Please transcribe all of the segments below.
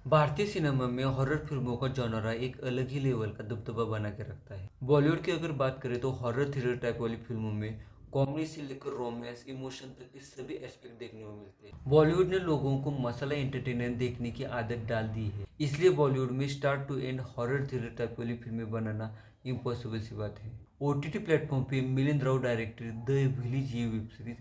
भारतीय सिनेमा में हॉरर फिल्मों का जॉनरा एक अलग ही लेवल का दबदबा बना के रखता है। बॉलीवुड की अगर बात करें तो हॉरर थ्रिलर टाइप वाली फिल्मों में कॉमेडी से लेकर रोमांस इमोशन तक के सभी एस्पेक्ट देखने को मिलते हैं। बॉलीवुड ने लोगों को मसाला एंटरटेनमेंट देखने की आदत डाल दी है, इसलिए बॉलीवुड में start to end horror thriller type वाली फिल्में बनाना इम्पॉसिबल सी बात है। ओटीटी प्लेटफॉर्म पे Milind Rao directed the village ये वेब सीरीज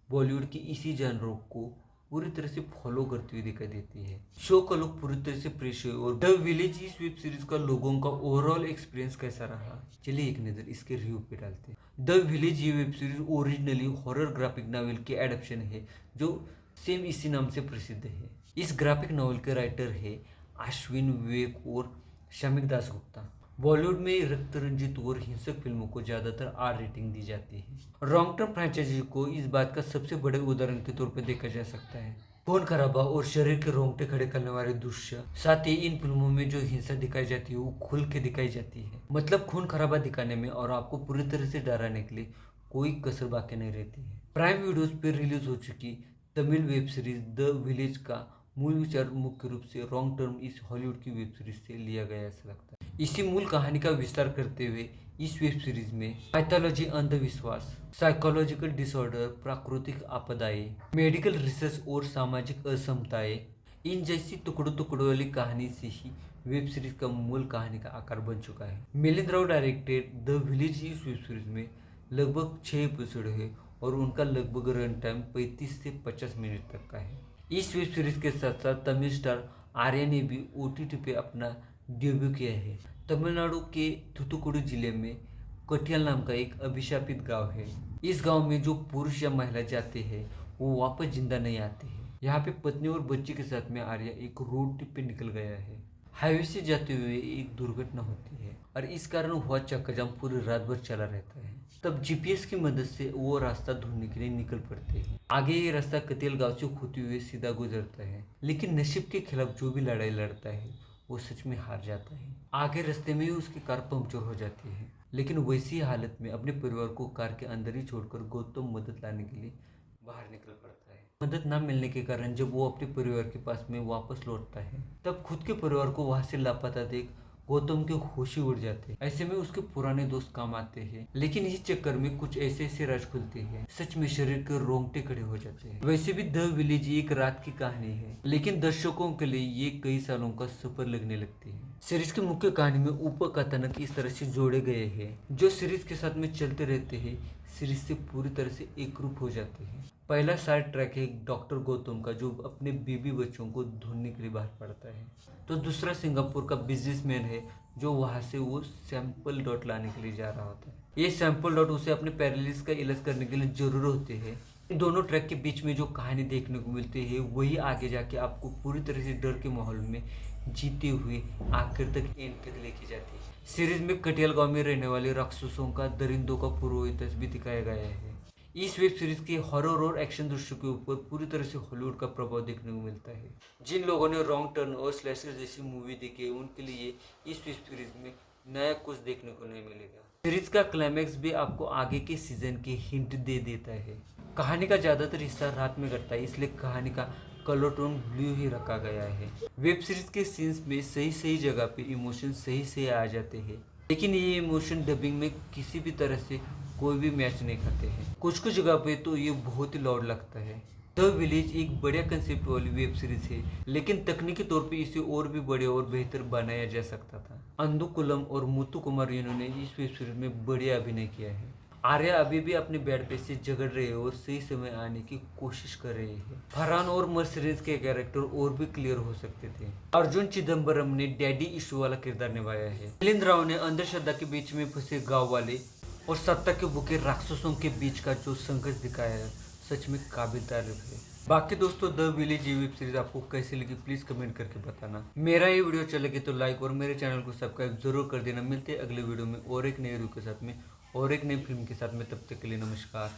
बॉलीवुड की इसी जानरों को पूरी तरह से फॉलो करती हुई दिखाई देती है। शो का लुक पूरी तरह से फ्रेश है और द विलेज इस वेब सीरीज का लोगों का ओवरऑल एक्सपीरियंस कैसा रहा, चलिए एक नज़र इसके रिव्यू पे डालते हैं। द विलेज ये web series originally horror graphic novel की एडेप्शन है जो सेम इसी नाम से प्रसिद्ध है। इस ग्राफिक नॉवेल के राइटर है अश्विन विवेक और शमिक दास गुप्ता। बॉलीवुड में रक्त रंजित और हिंसक फिल्मों को ज्यादातर आर रेटिंग दी जाती है। लॉन्ग टर्म फ्रेंचाइजी को इस बात का सबसे बड़े उदाहरण के तौर पर देखा जा सकता है। खून खराबा और शरीर के रोंगटे खड़े करने वाले दृश्य, साथ ही इन फिल्मों में जो हिंसा दिखाई जाती है वो खुल के दिखाई जाती है। मतलब खून खराबा दिखाने में और आपको पूरी तरह से डराने के लिए कोई कसर बाकी नहीं रहती है। प्राइम वीडियोस पर रिलीज हो चुकी Tamil web series the village का मूल विचार मुख्य रूप से लॉन्ग टर्म इस हॉलीवुड की वेब सीरीज से लिया गया ऐसा लगता है। इसी मूल कहानी का विस्तार करते हुए इस वेब सीरीज में पैथोलॉजी, अंधविश्वास, साइकोलॉजिकल डिसऑर्डर, प्राकृतिक आपदाएं, मेडिकल रिसर्च और सामाजिक असमताएं, इन जैसी टुकड़ों टुकड़ों वाली कहानी से ही वेब सीरीज का मूल कहानी का आकार बन चुका है। Milind Rao directed the village इस वेब सीरीज में लगभग 6 एपिसोड है और उनका लगभग रन टाइम 35 से 50 मिनट तक का है। इस वेब सीरीज के साथ साथ तमिल स्टार आर्या ने भी ओटीटी पे अपना डेब्यू किया है। तमिलनाडु के थूथुकुडी जिले में कटियाल नाम का एक अभिशापित गांव है। इस गांव में जो पुरुष या महिला जाते हैं वो वापस जिंदा नहीं आते हैं। यहाँ पे पत्नी और बच्चे के साथ में आर्या एक रोड ट्रिप पे निकल गया है। हाईवे से जाते हुए एक दुर्घटना होती है और इस कारण हुआ चक्का जाम पूरी रात भर चला रहता है। तब जीपीएस की मदद से वो रास्ता ढूंढने के लिए निकल पड़ते हैं। आगे ये रास्ता कतियल गांव से होते हुए सीधा गुजरता है, लेकिन नसीब के खिलाफ जो भी लड़ाई लड़ता है वो सच में हार जाता है। आगे रास्ते में ही उसकी कार पंक्चर हो जाती है, लेकिन वैसी हालत में अपने परिवार को कार के अंदर ही छोड़कर गौतम मदद लाने के लिए बाहर निकल पड़ता है। मदद न मिलने के कारण जब वो अपने परिवार के पास में वापस लौटता है तब खुद के परिवार को वहां से लापता देख गौतम के होश ही उड़ जाते हैं। ऐसे में उसके पुराने दोस्त काम आते हैं, लेकिन इस चक्कर में कुछ ऐसे ऐसे राज खुलते हैं, सच में शरीर के रोंगटे खड़े हो जाते हैं। वैसे भी द विलेज एक रात की कहानी है, लेकिन दर्शकों के लिए ये कई सालों का सफर लगने लगती है। सीरीज की मुख्य कहानी में उप कथानक इस तरह से जोड़े गए हैं जो सीरीज के साथ में चलते रहते हैं, सीरीज से पूरी तरह से एकरूप हो जाते हैं। पहला साइड ट्रैक है डॉक्टर गौतम का जो अपने बीबी बच्चों को ढूंढने के लिए बाहर पड़ता है। तो दूसरा सिंगापुर का बिजनेसमैन है जो वहां से वो सैंपल डॉट लाने के लिए जा रहा होता है। ये सैंपल डॉट उसे अपने पैरालिसिस का इलाज करने के लिए जरूर होते हैं। इन दोनों ट्रैक के बीच में जो कहानी देखने को मिलती है वही आगे जाके आपको पूरी तरह से डर के माहौल में जीते हुए आखिर तक एंड तक लेके जाती है। सीरीज में कटियाल गांव में रहने वाले राक्षसों का, दरिंदों का पूर्वइतिहास भी दिखाया गया है। इस वेब सीरीज के हॉरर और एक्शन दृश्यों के ऊपर पूरी तरह से हॉलीवुड का प्रभाव देखने को मिलता है। जिन लोगों ने रॉन्ग टर्न और स्लैशर जैसी मूवी देखी है उनके लिए इस वेब सीरीज में नया कुछ देखने को नहीं मिलेगा। सीरीज का क्लाइमैक्स भी आपको आगे के सीजन के हिंट दे देता है। कहानी का ज्यादातर हिस्सा रात में घटता है, इसलिए कहानी का कलर टोन ब्लू ही रखा गया है। वेब सीरीज के सीन्स में सही सही जगह पे इमोशन सही से आ जाते हैं, लेकिन ये इमोशन डबिंग में किसी भी तरह से कोई भी मैच नहीं खाते हैं। कुछ कुछ जगह पे तो ये बहुत ही लाउड लगता है। द विलेज एक बढ़िया कंसेप्ट वाली वेब सीरीज है, लेकिन तकनीकी तौर पे इसे और भी बड़े और बेहतर बनाया जा सकता था। अंधु कुलम और मुत्तु कुमार इन्होंने इस वेब सीरीज में बढ़िया अभिनय किया है। आर्या अभी भी अपने बेड पे से जगड़ रहे हैं और सही समय आने की कोशिश कर रहे हैं। फरहान और मर्सिडीज के कैरेक्टर और भी क्लियर हो सकते थे। अर्जुन चिदम्बरम ने डैडी इशू वाला किरदार निभाया है। मिलिंद राव ने अंधश्रद्धा के बीच में फंसे गांव वाले और सत्ता के भूखे राक्षसों के बीच का जो संघर्ष दिखाया है सच में काबिल तारीफ है। बाकी दोस्तों द विलेज ये वेब सीरीज आपको कैसी लगी प्लीज कमेंट करके बताना। मेरा ये वीडियो अच्छा लगे तो लाइक और मेरे चैनल को सब्सक्राइब जरूर कर देना। मिलते हैं अगले वीडियो में और एक नए रिव्यू के साथ में और एक नई फिल्म के साथ में, तब तक के लिए नमस्कार।